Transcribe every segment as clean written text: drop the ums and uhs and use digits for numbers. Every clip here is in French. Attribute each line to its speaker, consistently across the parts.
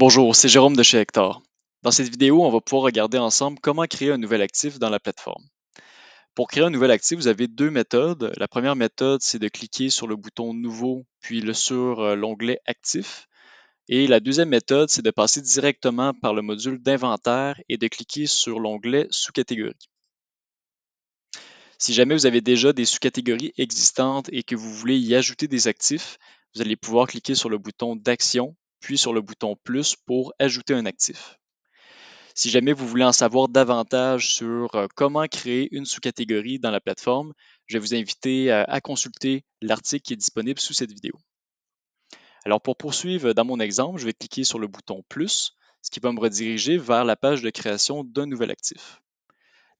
Speaker 1: Bonjour, c'est Jérôme de chez Hector. Dans cette vidéo, on va pouvoir regarder ensemble comment créer un nouvel actif dans la plateforme. Pour créer un nouvel actif, vous avez deux méthodes. La première méthode, c'est de cliquer sur le bouton Nouveau, puis sur l'onglet Actif. Et la deuxième méthode, c'est de passer directement par le module d'inventaire et de cliquer sur l'onglet Sous-catégorie. Si jamais vous avez déjà des sous-catégories existantes et que vous voulez y ajouter des actifs, vous allez pouvoir cliquer sur le bouton d'Action, puis sur le bouton Plus pour ajouter un actif. Si jamais vous voulez en savoir davantage sur comment créer une sous-catégorie dans la plateforme, je vais vous inviter à consulter l'article qui est disponible sous cette vidéo. Alors pour poursuivre dans mon exemple, je vais cliquer sur le bouton plus, ce qui va me rediriger vers la page de création d'un nouvel actif.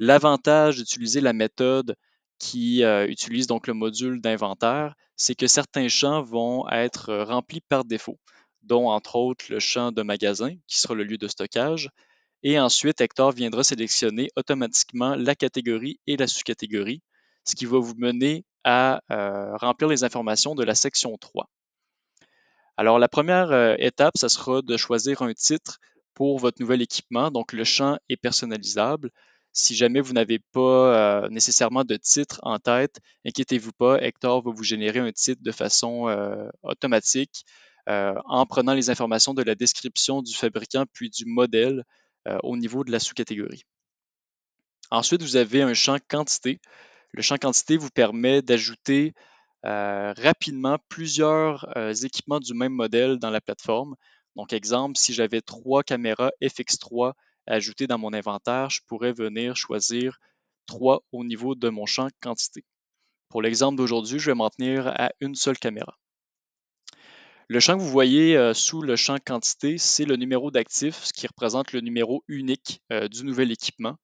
Speaker 1: L'avantage d'utiliser la méthode qui utilise donc le module d'inventaire, c'est que certains champs vont être remplis par défaut, dont entre autres le champ de magasin, qui sera le lieu de stockage, et ensuite, Hector viendra sélectionner automatiquement la catégorie et la sous-catégorie, ce qui va vous mener à remplir les informations de la section 3. Alors, la première étape, ce sera de choisir un titre pour votre nouvel équipement. Donc, le champ est personnalisable. Si jamais vous n'avez pas nécessairement de titre en tête, inquiétez-vous pas, Hector va vous générer un titre de façon automatique en prenant les informations de la description du fabricant puis du modèle au niveau de la sous-catégorie. Ensuite, vous avez un champ quantité. Le champ quantité vous permet d'ajouter rapidement plusieurs équipements du même modèle dans la plateforme. Donc, exemple, si j'avais 3 caméras FX3 ajoutées dans mon inventaire, je pourrais venir choisir 3 au niveau de mon champ quantité. Pour l'exemple d'aujourd'hui, je vais m'en tenir à une seule caméra. Le champ que vous voyez sous le champ quantité, c'est le numéro d'actif, ce qui représente le numéro unique du nouvel équipement.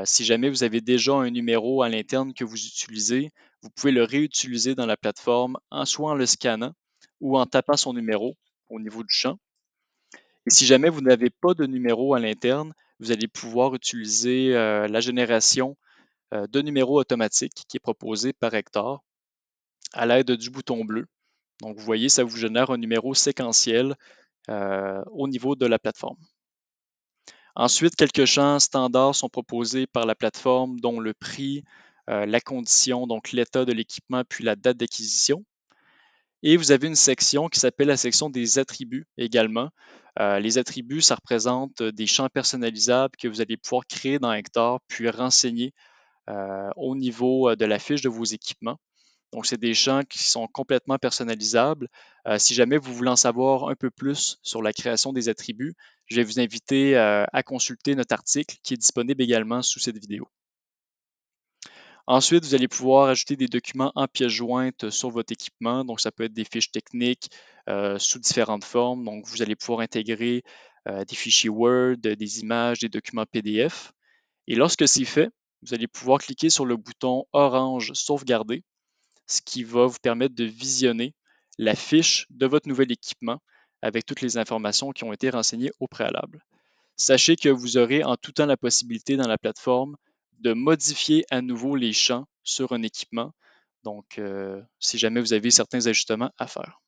Speaker 1: Si jamais vous avez déjà un numéro à l'interne que vous utilisez, vous pouvez le réutiliser dans la plateforme soit en le scannant ou en tapant son numéro au niveau du champ. Et si jamais vous n'avez pas de numéro à l'interne, vous allez pouvoir utiliser la génération de numéros automatiques qui est proposée par Hector à l'aide du bouton bleu. Donc, vous voyez, ça vous génère un numéro séquentiel au niveau de la plateforme. Ensuite, quelques champs standards sont proposés par la plateforme, dont le prix, la condition, donc l'état de l'équipement, puis la date d'acquisition. Et vous avez une section qui s'appelle la section des attributs également. Les attributs, ça représente des champs personnalisables que vous allez pouvoir créer dans Hector, puis renseigner au niveau de la fiche de vos équipements. Donc, c'est des champs qui sont complètement personnalisables. Si jamais vous voulez en savoir un peu plus sur la création des attributs, je vais vous inviter à consulter notre article qui est disponible également sous cette vidéo. Ensuite, vous allez pouvoir ajouter des documents en pièces jointes sur votre équipement. Donc, ça peut être des fiches techniques sous différentes formes. Donc, vous allez pouvoir intégrer des fichiers Word, des images, des documents PDF. Et lorsque c'est fait, vous allez pouvoir cliquer sur le bouton orange Sauvegarder, ce qui va vous permettre de visionner la fiche de votre nouvel équipement avec toutes les informations qui ont été renseignées au préalable. Sachez que vous aurez en tout temps la possibilité dans la plateforme de modifier à nouveau les champs sur un équipement. Donc, si jamais vous avez certains ajustements à faire.